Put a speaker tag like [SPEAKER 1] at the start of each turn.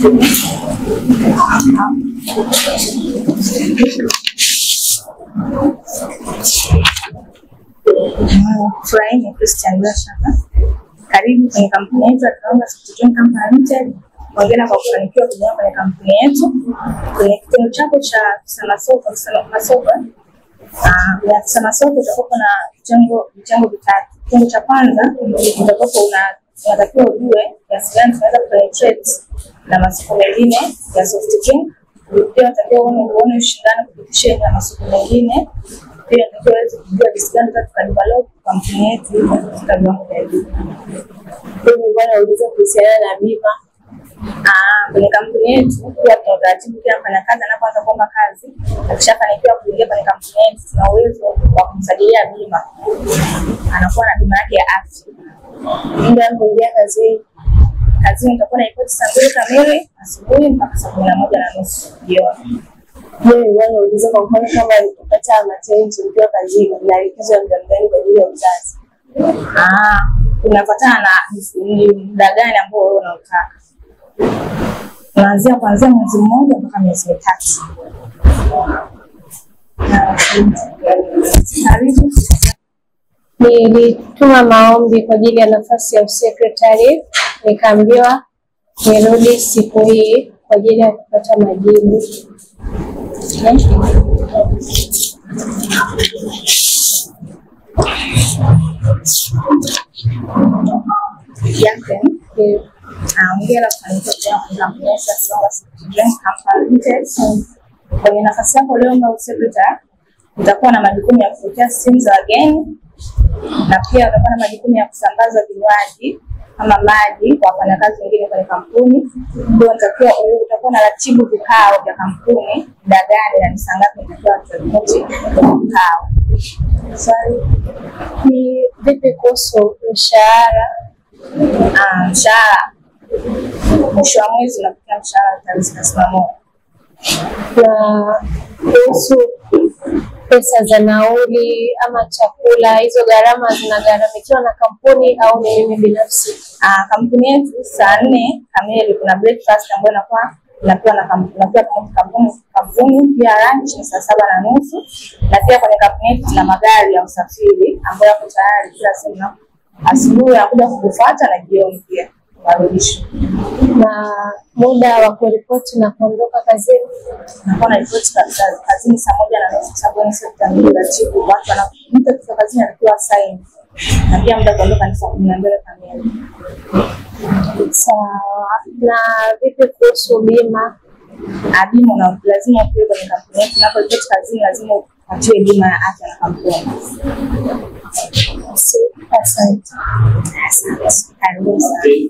[SPEAKER 1] Flying Christian Rashaka. Karibu kwenye kampuni yetu ya Kaonga Software Company Limited. Hongera kwa kufanikiwa kujiunga kwenye kampuni yetu. Kwenye kitengo chako cha masoko utakuwa na vitengo vitatu. Kitengo cha kwanza utakuwa unatakiwa ujue kiasi gani tunaweza kupenetrate na masoko mengine ya soft drink. Pia unatakiwa uone ushindani kupitia na masoko mengine. Pia unatakiwa uweze kujua jinsi gani tukadevelop kampuni yetu katika viwango vya juu.
[SPEAKER 2] Mimi bwana uliza kuhusiana na bima.
[SPEAKER 1] Kwenye kampuni yetu pia tuna utaratibu kila mfanyakazi anapoanza kuomba kazi, akishafanikiwa kuingia kwenye kampuni yetu tuna uwezo wa kumsajililia bima. Anakuwa na bima yake ya afya.
[SPEAKER 2] Muda wa kuingia
[SPEAKER 1] kazini utakuwa na ripoti saa 2 kamili asubuhi mpaka saa 11:30 jioni.
[SPEAKER 2] Mimi bwana uliza kwa mfano kama ukipata maternity ukiwa kazini na likizo ya muda gani kwa ajili ya uzazi?
[SPEAKER 1] Unafuatana na muda gani ambao wewe unataka. Kuanzia mwezi mmoja mpaka miezi 3.
[SPEAKER 2] Nilituma maombi kwa ajili ya nafasi ya usekretari, nikaambiwa nirudi siku hii kwa ajili ya kupata majibu.
[SPEAKER 1] Hongera kufanikiwa kwenye kampuni ya Kaonga Software Company Limited. Kwenye nafasi yako leo kama secretary utakuwa na majukumu ya kupokea simu za wageni na pia utakuwa na majukumu ya kusambaza vinywaji kama maji kwa wafanyakazi wengine kwenye kampuni. Ndio utakuwa na ratibu vikao vya kampuni, muda gani na ni saa ngapi utakuwa turipoti vikao.
[SPEAKER 2] Ni vipi kuhusu mshahara?
[SPEAKER 1] Mshahara mwisho wa mwezi unapata mshahara tarehe 31.
[SPEAKER 2] Na kuhusu pesa za nauli ama chakula, hizo gharama zinagharamikiwa na kampuni au ni mimi binafsi?
[SPEAKER 1] Kampuni yetu saa 4 kamili kuna breakfast ambayo inakuwa na kampuni pia lunch ni saa 7:30. Na pia kwenye kampuni yetu tuna magari ya usafiri ambayo yako tayari kila siku asubuhi anakuja kukufuata na jioni pia warudisho.
[SPEAKER 2] Na muda wa kuripoti na kuondoka kazini?
[SPEAKER 1] Nakuwa na ripoti kazini saa 1:30 sababu ni sekta mbili ratibu watu wanapita kutoka kazini anapewa sign. Na pia muda kuondoka ni saa 12 kamili.
[SPEAKER 2] Sawa. Na vipi kuhusu bima?
[SPEAKER 1] Bima lazima upewe kwenye kampuni yetu. Unaporipoti kazini lazima upatiwe bima ya afya na kampuni.
[SPEAKER 2] Asante.
[SPEAKER 1] Asante.